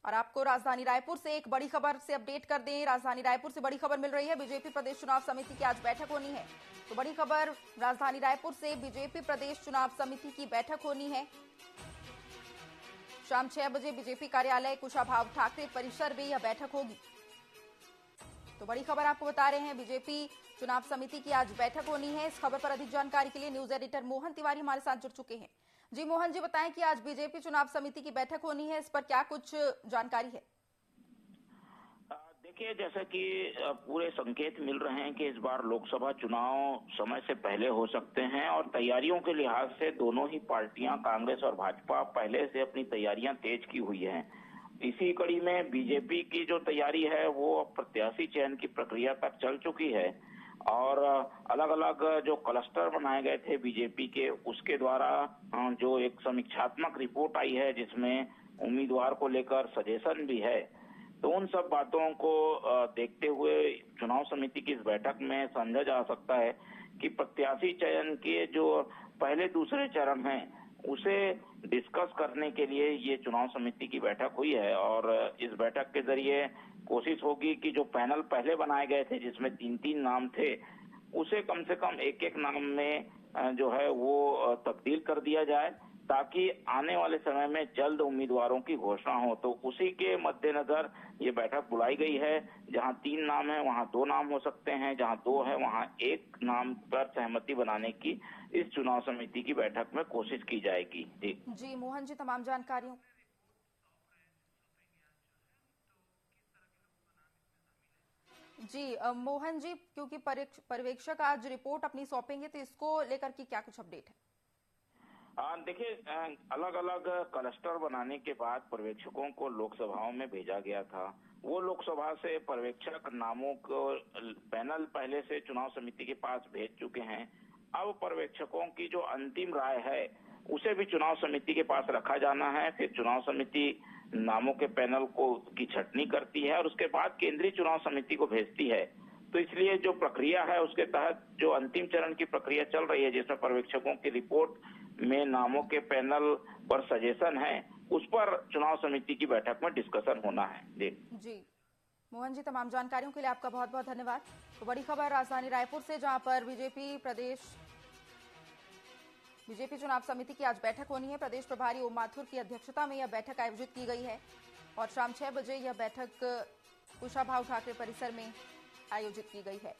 और आपको राजधानी रायपुर से एक बड़ी खबर से अपडेट कर दें। राजधानी रायपुर से बड़ी खबर मिल रही है, बीजेपी प्रदेश चुनाव समिति की आज बैठक होनी है। तो बड़ी खबर राजधानी रायपुर से, बीजेपी प्रदेश चुनाव समिति की बैठक होनी है। शाम 6 बजे बीजेपी कार्यालय कुशाभाऊ ठाकरे परिसर में यह बैठक होगी। तो बड़ी खबर आपको बता रहे हैं, बीजेपी चुनाव समिति की आज बैठक होनी है। इस खबर पर अधिक जानकारी के लिए न्यूज एडिटर मोहन तिवारी हमारे साथ जुड़ चुके हैं। जी मोहन जी, बताएं कि आज बीजेपी चुनाव समिति की बैठक होनी है, इस पर क्या कुछ जानकारी है? देखिए, जैसा कि पूरे संकेत मिल रहे हैं कि इस बार लोकसभा चुनाव समय से पहले हो सकते हैं और तैयारियों के लिहाज से दोनों ही पार्टियां, कांग्रेस और भाजपा, पहले से अपनी तैयारियां तेज की हुई हैं। इसी कड़ी में बीजेपी की जो तैयारी है वो प्रत्याशी चयन की प्रक्रिया तक चल चुकी है और अलग अलग जो क्लस्टर बनाए गए थे बीजेपी के, उसके द्वारा जो एक समीक्षात्मक रिपोर्ट आई है जिसमें उम्मीदवार को लेकर सजेशन भी है, तो उन सब बातों को देखते हुए चुनाव समिति की इस बैठक में समझा जा सकता है कि प्रत्याशी चयन के जो पहले दूसरे चरण हैं उसे डिस्कस करने के लिए ये चुनाव समिति की बैठक हुई है। और इस बैठक के जरिए कोशिश होगी कि जो पैनल पहले बनाए गए थे जिसमें 3-3 नाम थे, उसे कम से कम एक नाम में जो है वो तब्दील कर दिया जाए ताकि आने वाले समय में जल्द उम्मीदवारों की घोषणा हो। तो उसी के मद्देनजर ये बैठक बुलाई गई है। जहां 3 नाम है वहां 2 नाम हो सकते हैं, जहां 2 है वहां 1 नाम पर सहमति बनाने की इस चुनाव समिति की बैठक में कोशिश की जाएगी। जी मोहन जी, तमाम जानकारियों जी मोहन जी, क्योंकि पर्यवेक्षक आज रिपोर्ट अपनी सौंपेंगे, तो इसको लेकर की क्या कुछ अपडेट है? देखिए, अलग अलग क्लस्टर बनाने के बाद पर्यवेक्षकों को लोकसभाओं में भेजा गया था। वो लोकसभा से पर्यवेक्षक नामों को पैनल पहले से चुनाव समिति के पास भेज चुके हैं। अब पर्यवेक्षकों की जो अंतिम राय है उसे भी चुनाव समिति के पास रखा जाना है। फिर चुनाव समिति नामों के पैनल को की छटनी करती है और उसके बाद केंद्रीय चुनाव समिति को भेजती है। तो इसलिए जो प्रक्रिया है उसके तहत जो अंतिम चरण की प्रक्रिया चल रही है, जिसमें पर्यवेक्षकों की रिपोर्ट में नामों के पैनल पर सजेशन है, उस पर चुनाव समिति की बैठक में डिस्कशन होना है। जी मोहन जी, तमाम जानकारियों के लिए आपका बहुत बहुत धन्यवाद। तो बड़ी खबर राजधानी रायपुर से, जहां पर बीजेपी चुनाव समिति की आज बैठक होनी है। प्रदेश प्रभारी ओम माथुर की अध्यक्षता में यह बैठक आयोजित की गई है और शाम 6 बजे यह बैठक कुशाभाऊ ठाकरे परिसर में आयोजित की गई है।